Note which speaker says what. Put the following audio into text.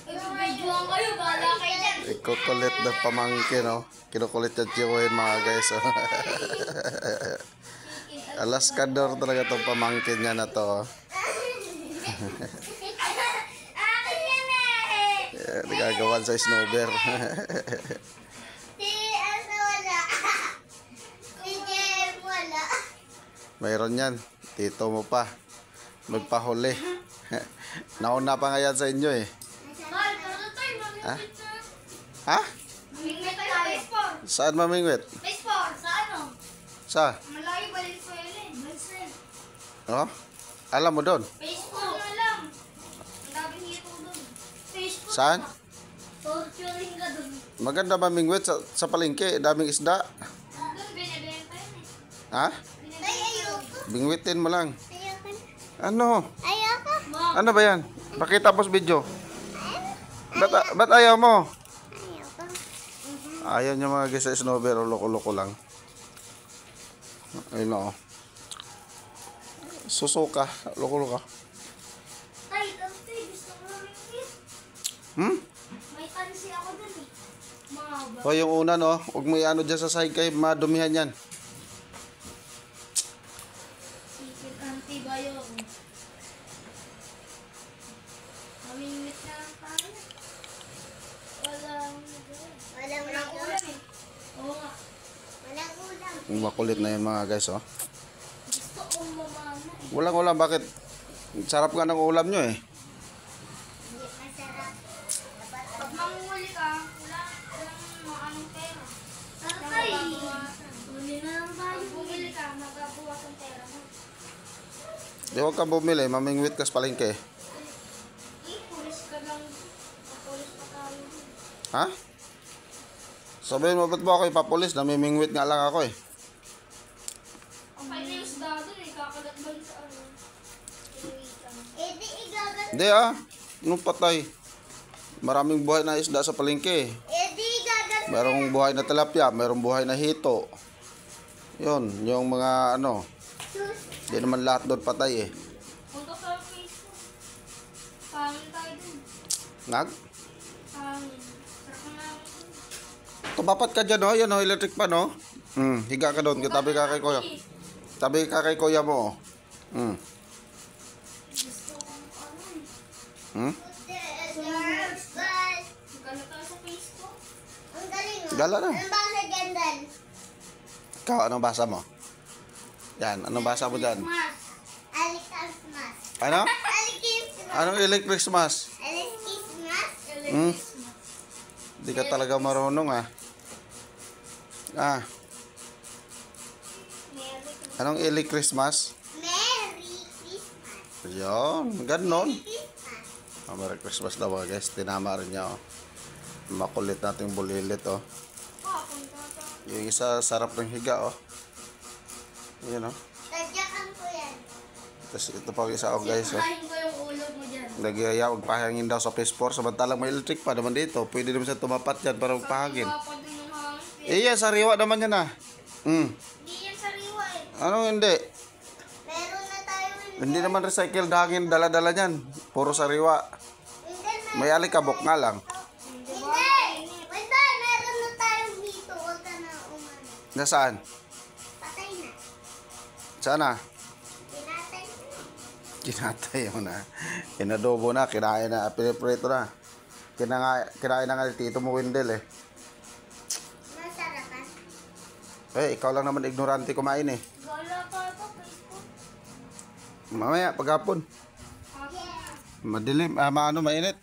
Speaker 1: Videoan kayo, bahala kayo dyan.
Speaker 2: Ikukulit na pamangkin, oh. Kinukulit yung chihuahin, mga guys, oh. Alaskador talaga itong pamangkin niya na to, oh.
Speaker 1: Akin yan eh.
Speaker 2: Nagagawan sa snowber.
Speaker 1: Si Asa wala. Si Jem wala.
Speaker 2: Mayroon yan. Tito mo pa. Magpahuli. Nauna pa nga yan sa inyo, eh. Ha? Ha?
Speaker 1: Mamingwit tayo sa baseball.
Speaker 2: Saan mamingwit?
Speaker 1: Baseball, sa ano?
Speaker 2: Sa?
Speaker 1: Malayo ba din sa ilin? Baseball.
Speaker 2: Oh? Alam mo doon?
Speaker 1: Baseball na lang. Ang daming hito doon. Baseball.
Speaker 2: Saan?
Speaker 1: Torturing ka doon.
Speaker 2: Maganda mamingwit sa palengke. Daming isda.
Speaker 1: Doon, binibenta yun eh.
Speaker 2: Ha?
Speaker 1: Ay, ayoko.
Speaker 2: Bingwitin mo lang.
Speaker 1: Ayoko.
Speaker 2: Ano?
Speaker 1: Ayoko.
Speaker 2: Ano ba yan? Pakita mo sa video. Ba't ayaw mo?
Speaker 1: Ayoko.
Speaker 2: Ayaw niya mga guys sa snowber. Loko-loko lang. Ayun o. Susuka. Loko-loko.
Speaker 1: Tay, tapos gusto ko mamingwit. May tansi ako dun eh. Mahaba.
Speaker 2: O yung una, no? Huwag mo i-ano dyan sa sahig kayo. Madumihan yan.
Speaker 1: Sipit antibayo. Mamingwit na lang tayo. Walang ulam eh. Oo nga. Walang ulam.
Speaker 2: Makulit na yun mga guys, oh.
Speaker 1: Gusto kong mamana eh.
Speaker 2: Walang ulam. Bakit? Sarap nga ng ulam nyo, eh.
Speaker 1: Hindi masarap. Pag manghuli ka, walang maanong pera. Tatay! Huli na lang tayo. Pag bumili ka, magabuwas ang pera mo.
Speaker 2: Di huwag ka bumili. Mamingwit ka sa palengke.
Speaker 1: Pulis ka lang. Pulis pa tayo.
Speaker 2: Ha? Sabihin mo, ba't mo ako ipapulis? Namimingwit nga lang ako, eh.
Speaker 1: Ang kaya yung isda doon eh, kakagat ba sa ano? Eh di igagat.
Speaker 2: Hindi, ah. Anong patay? Maraming buhay na isda sa palengke, eh.
Speaker 1: Eh di igagat.
Speaker 2: Merong buhay na tilapia. Merong buhay na hito. Yun. Yung mga ano. Hindi naman lahat doon patay, eh.
Speaker 1: Punta sa Facebook. Pangin tayo dun.
Speaker 2: Nag?
Speaker 1: Pangin. Sarap na lang.
Speaker 2: Tumapat ka dyan, oh. Yan, oh. Electric pan, oh. Higa ka doon. Tabi ka kay kuya. Tabi ka kay kuya mo, oh.
Speaker 1: Gusto kong ano eh.
Speaker 2: Hmm?
Speaker 1: Gala tayo sa Facebook. Ang galing mo.
Speaker 2: Gala na.
Speaker 1: Anong basa dyan, Dan?
Speaker 2: Ikaw, anong basa mo? Yan, anong basa mo dyan?
Speaker 1: Mas. Alikasmas.
Speaker 2: Ano?
Speaker 1: Alikismas.
Speaker 2: Anong electric Christmas?
Speaker 1: Alikismas.
Speaker 2: Hmm? Hindi ka talaga marunong, ah. Ah, anong electric Christmas?
Speaker 1: Merry Christmas.
Speaker 2: Yun, ganon.
Speaker 1: Christmas.
Speaker 2: Merry Christmas daw, guys. Tinama rin niya, oh. Makulit nating bulilit, oh.
Speaker 1: Punta ka.
Speaker 2: Yung isa, sarap ng higa, oh. Yun, oh.
Speaker 1: Tadyakan ko yan.
Speaker 2: Tapos ito pa isa, oh, guys, oh.
Speaker 1: Kain ko yung ulo mo dyan.
Speaker 2: Nagyaya, magpahangin daw sa PS4. Samantalang may electric pa naman dito. Pwede naman siya tumapat dyan para magpahangin.
Speaker 1: Papa din yung hangin.
Speaker 2: Eh, yan, sariwa naman yan, ah.
Speaker 1: Hindi yan sariwa eh.
Speaker 2: Anong hindi?
Speaker 1: Meron na tayo.
Speaker 2: Hindi naman recycled hangin, dala-dala niyan. Puro sariwa.
Speaker 1: Hindi.
Speaker 2: May alikabok nga lang.
Speaker 1: Hindi. Basta meron na tayong dito. Huwag ka na umano.
Speaker 2: Nasaan?
Speaker 1: Patay na.
Speaker 2: Saan na?
Speaker 1: Pinatay na.
Speaker 2: Kinatay mo na. Kinadobo na, kinain na, piniprito na. Kinain na nga tito mo, Wendell, eh.
Speaker 1: Masarapan.
Speaker 2: Eh, ikaw lang naman ignorante kumain, eh.
Speaker 1: Gala ka pa, Facebook.
Speaker 2: Mamaya, paghapon.
Speaker 1: Yeah.
Speaker 2: Madilim, mainit.